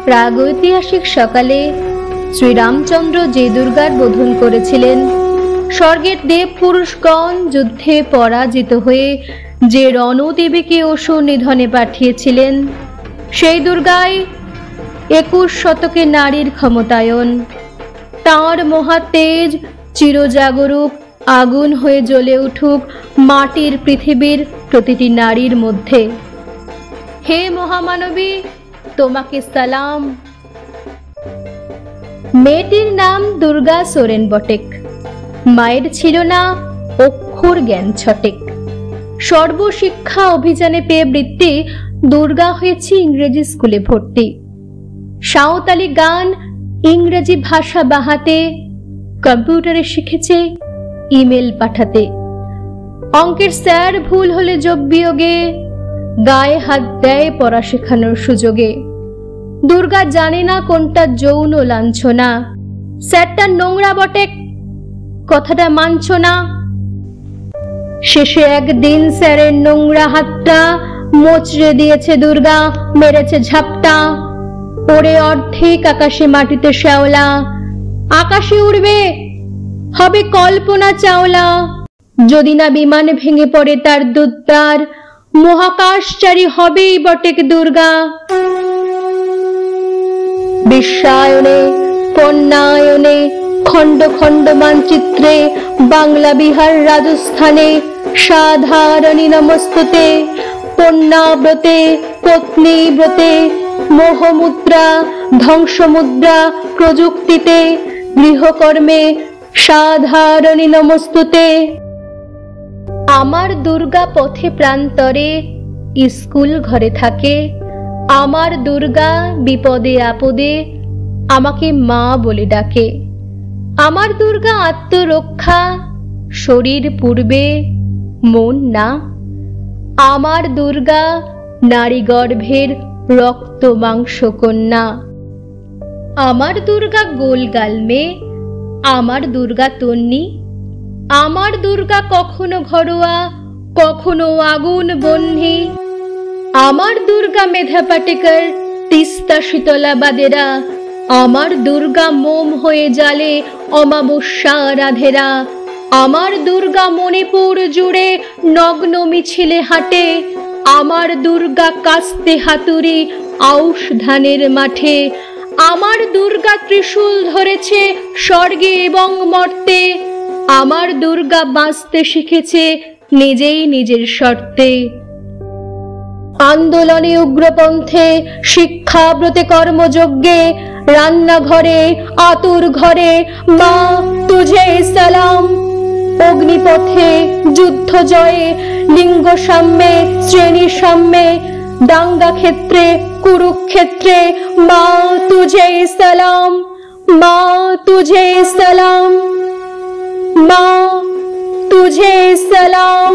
প্রাগৈতিহাসিক সকালে শ্রীরামচন্দ্র যে দুর্গার বোধন করেছিলেন, স্বর্গের দেব পুরুষগণ যুদ্ধে পরাজিত হয়ে যে রণদেবীকে অসুর নিধনে পাঠিয়েছিলেন, সেই দুর্গাই 21 শতকে নারীর ক্ষমতায়ন। তাঁর মহাতেজ চিরজাগরুক আগুন হয়ে জ্বলে উঠুক মাটির পৃথিবীর প্রতিটি নারীর মধ্যে। হে মহামানবী, তোমাকে সালাম। মেয়েটির নাম দুর্গা সোরেন বটেক। মায়ের ছিল না অক্ষর জ্ঞান ছটেক। সর্বশিক্ষা অভিযানে পেয়ে বৃত্তি দুর্গা হয়েছে ইংরেজি স্কুলে ভর্তি। সাঁওতালি গান ইংরেজি ভাষা বাহাতে, কম্পিউটারে শিখেছে ইমেল পাঠাতে। অঙ্কের স্যার ভুল হলে যোগ বিয়োগে গায়ে হাত দেয় পড়া শেখানোর সুযোগে। দুর্গা জানে না কোনটা যৌন লাঞ্ছনা। স্যারটা নোংরা বটে, কথাটা মানছ না। শেষে একদিন স্যারের নোংরা হাতটা মোচড়ে দিয়েছে দুর্গা, মেরেছে ঝাপটা। ওরে অর্ধেক আকাশে মাটিতে শ্যাওলা, আকাশে উড়বে হবে কল্পনা চাওলা। যদি না বিমান ভেঙে পড়ে তার দুদ্দার, মহাকাশচারী হবেই বটেক দুর্গা। বিশ্বায়নে কন্যায়নে খণ্ড খণ্ড মানচিত্রে বাংলা বিহার রাজস্থানে সাধারণী নমস্তুতে। কন্যাব্রতে পত্নী ব্রতে মোহমুদ্রা ধ্বংসমুদ্রা প্রযুক্তিতে গৃহকর্মে সাধারণী নমস্তুতে। আমার দুর্গা পথে প্রান্তরে স্কুল ঘরে থাকে। আমার দুর্গা বিপদে আপদে আমাকে মা বলে ডাকে। আমার দুর্গা আত্মরক্ষা, শরীর পূর্বে মন না। আমার দুর্গা নারী গর্ভের রক্ত মাংস কন্যা। আমার দুর্গা গোলগাল মেয়ে, আমার দুর্গা তন্নি। আমার দুর্গা কখনো ঘরোয়া, কখনো আগুন বহ্নি। আমার দুর্গা মেধা পাটেকর, তিস্তা শীতলা বাদেরা। আমার দুর্গা মোম হয়ে জ্বালে অমাবস্যা রাধেরা। আমার দুর্গা মণিপুর জুড়ে নগ্ন মিছিলে হাঁটে। আমার দুর্গা কাস্তে হাতুড়ি আউশ ধানের মাঠে। আমার দুর্গা ত্রিশূল ধরেছে স্বর্গে এবং মর্তে। আমার দুর্গা বাঁচতে শিখেছে নিজেই নিজের শর্তে। আন্দোলনে উগ্রপন্থে শিক্ষাব্রতে কর্মযজ্ঞে রান্নাঘরে আতুর ঘরে মা তুঝে সালাম। অগ্নিপথে যুদ্ধ জয়ে লিঙ্গ সাম্যে শ্রেণী সাম্যে দাঙ্গা ক্ষেত্রে কুরুক্ষেত্রে মা তুঝে সালাম। মা তুঝে সালাম, মা তুঝে সালাম।